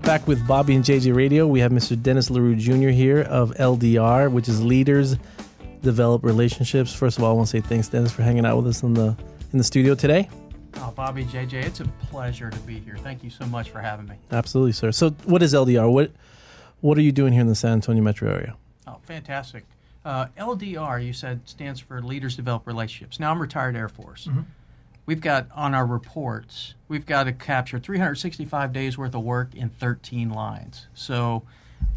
Back with Bobby and JJ Radio. We have Mr. Dennis LaRue Jr. here of LDR, which is Leaders Develop Relationships. First of all, I want to say thanks, Dennis, for hanging out with us in the studio today. Oh, Bobby, JJ, it's a pleasure to be here. Thank you so much for having me. Absolutely, sir. So what is LDR? What are you doing here in the San Antonio metro area? Oh, fantastic. LDR, you said, stands for Leaders Develop Relationships. Now, I'm retired Air Force. Mm-hmm. We've got, on our reports, we've got to capture 365 days worth of work in 13 lines. So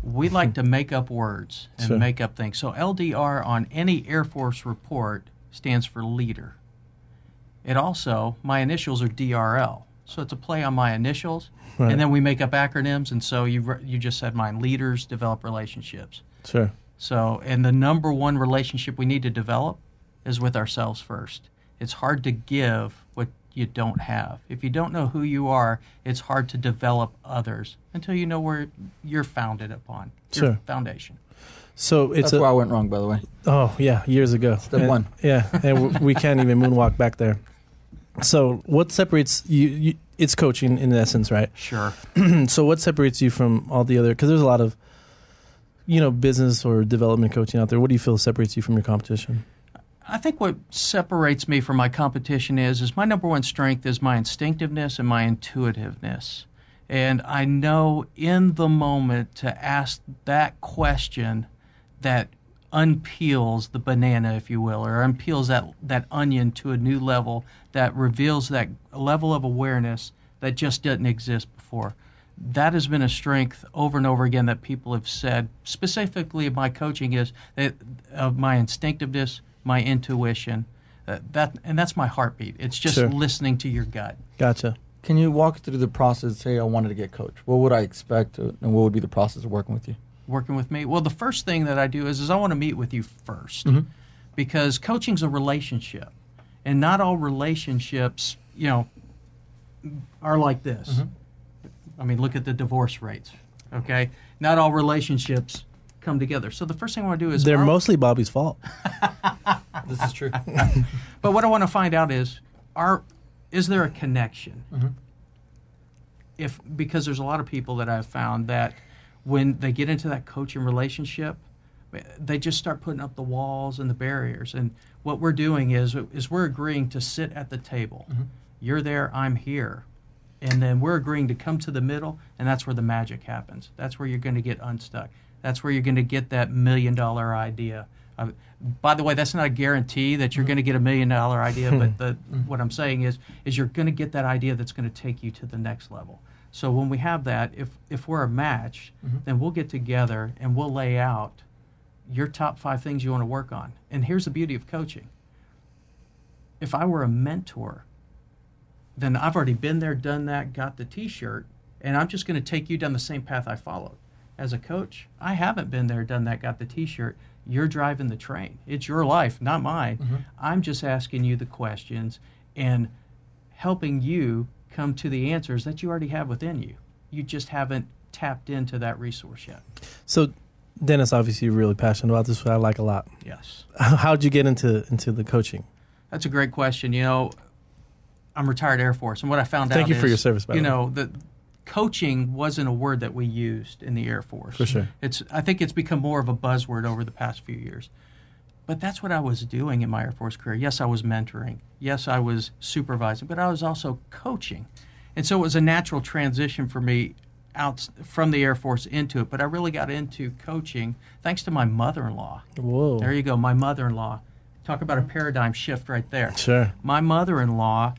we like to make up words and make up things. So LDR on any Air Force report stands for leader. It also, my initials are DRL. So it's a play on my initials. Right. And then we make up acronyms. And so you just said mine, Leaders Develop Relationships. Sure. So, and the number one relationship we need to develop is with ourselves first. It's hard to give what you don't have. If you don't know who you are, it's hard to develop others until you know where you're founded upon, your foundation. So that's where I went wrong, by the way. Oh, yeah, years ago. Step one. Yeah, and we can't even moonwalk back there. So what separates you? It's coaching in essence, right? Sure. So what separates you from all the other, because there's a lot of, business or development coaching out there. What do you feel separates you from your competition? I think what separates me from my competition is my number one strength is my instinctiveness and my intuitiveness. And I know in the moment to ask that question that unpeels the banana, if you will, or unpeels that onion to a new level, that reveals that level of awareness that just didn't exist before. That has been a strength over and over again that people have said, specifically of my coaching, is that of my instinctiveness, my intuition, and that's my heartbeat. It's just listening to your gut. Gotcha. Can you walk through the process? Say I wanted to get coached. What would I expect, and what would be the process of working with you? Working with me? Well, the first thing that I do is I want to meet with you first, because coaching's a relationship, and not all relationships, are like this. Mm-hmm. I mean, look at the divorce rates. Okay, not all relationships come together. So the first thing I want to do is they're mostly Bobby's fault. This is true. But what I want to find out is there a connection? Mm-hmm. Because there's a lot of people that I've found that when they get into that coaching relationship, they just start putting up the walls and the barriers. And what we're doing is we're agreeing to sit at the table. Mm-hmm. You're there, I'm here. And then we're agreeing to come to the middle, and that's where the magic happens. That's where you're going to get unstuck. That's where you're going to get that $1 million idea. By the way, that's not a guarantee that you're going to get $1 million idea, but what I'm saying is you're going to get that idea that's going to take you to the next level. So when we have that, if we're a match, then we'll get together and we'll lay out your top 5 things you want to work on. And here's the beauty of coaching. If I were a mentor, then I've already been there, done that, got the T-shirt, and I'm just going to take you down the same path I followed. As a coach, I haven't been there, done that, got the T-shirt. You're driving the train. It's your life, not mine. Mm-hmm. I'm just asking you the questions and helping you come to the answers that you already have within you. You just haven't tapped into that resource yet. So, Dennis, obviously you're really passionate about this, which I like a lot. Yes. How'd you get into the coaching? That's a great question. I'm retired Air Force, and what I found out is... Thank you for your service, by the way. The coaching wasn't a word that we used in the Air Force. For sure. I think it's become more of a buzzword over the past few years. But that's what I was doing in my Air Force career. Yes, I was mentoring. Yes, I was supervising, but I was also coaching. And so it was a natural transition for me out from the Air Force into it. But I really got into coaching thanks to my mother-in-law. Whoa. There you go, my mother-in-law. Talk about a paradigm shift right there. Sure. My mother-in-law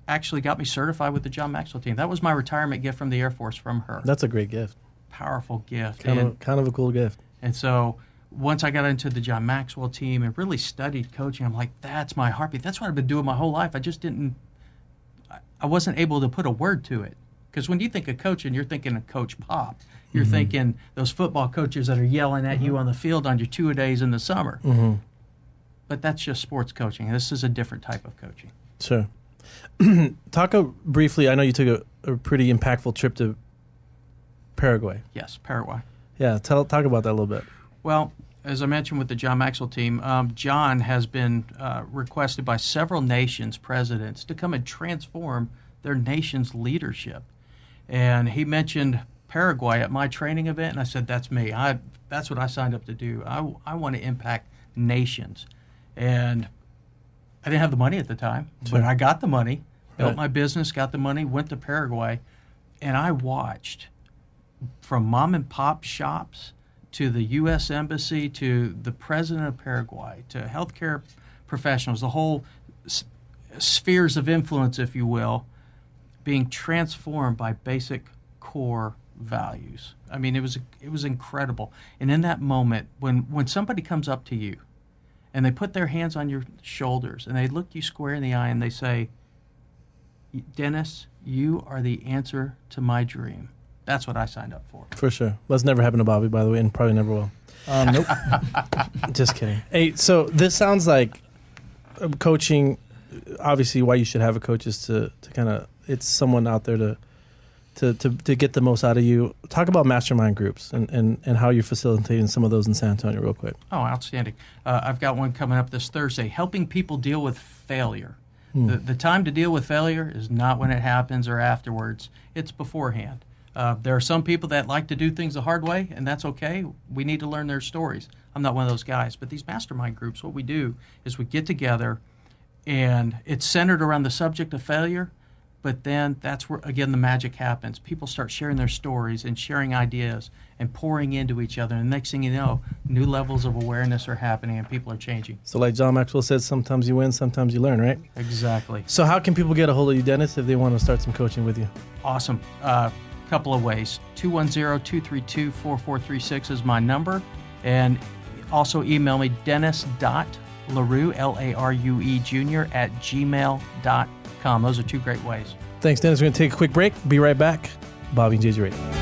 actually got me certified with the John Maxwell team. That was my retirement gift from the Air Force from her. That's a great gift. Powerful gift. Kind of a cool gift. And so once I got into the John Maxwell team and really studied coaching, I'm like, that's my heartbeat. That's what I've been doing my whole life. I wasn't able to put a word to it. Because when you think of coaching, you're thinking of Coach Pop. You're thinking those football coaches that are yelling at you on the field on your two-a-days in the summer. Mm-hmm. But that's just sports coaching. This is a different type of coaching. Sure. Talk briefly, I know you took a pretty impactful trip to Paraguay. Yes, Paraguay. Yeah, talk about that a little bit. Well, as I mentioned with the John Maxwell team, John has been requested by several nations' presidents to come and transform their nation's leadership. And he mentioned Paraguay at my training event, and I said, that's me. That's what I signed up to do. I want to impact nations. And I didn't have the money at the time, but I got the money, built my business, got the money, went to Paraguay, and I watched from mom and pop shops to the U.S. Embassy to the president of Paraguay to healthcare professionals, the whole spheres of influence, if you will, being transformed by basic core values. I mean, it was incredible. And in that moment, when somebody comes up to you and they put their hands on your shoulders and they look you square in the eye and they say, Dennis, you are the answer to my dream. That's what I signed up for. For sure. That's never happened to Bobby, by the way, and probably never will. Nope. Just kidding. Hey, so this sounds like coaching. Obviously, why you should have a coach is to kind of, it's someone out there to get the most out of you. Talk about mastermind groups and how you're facilitating some of those in San Antonio real quick. Oh, outstanding. I've got one coming up this Thursday, helping people deal with failure. The time to deal with failure is not when it happens or afterwards. It's beforehand. There are some people that like to do things the hard way, and that's okay. We need to learn their stories. I'm not one of those guys. But these mastermind groups, what we do is we get together, and it's centered around the subject of failure, but then that's where, again, the magic happens. People start sharing their stories and sharing ideas and pouring into each other, and next thing you know, new levels of awareness are happening and people are changing. So like John Maxwell said, sometimes you win, sometimes you learn, right? Exactly. So how can people get a hold of you, Dennis, if they want to start some coaching with you? Awesome. Couple of ways. 210-232-4436 is my number. And also email me dennis.larue, L-A-R-U-E Jr. @gmail.com. Those are two great ways. Thanks, Dennis. We're going to take a quick break. Be right back. Bobby and JJ Radio.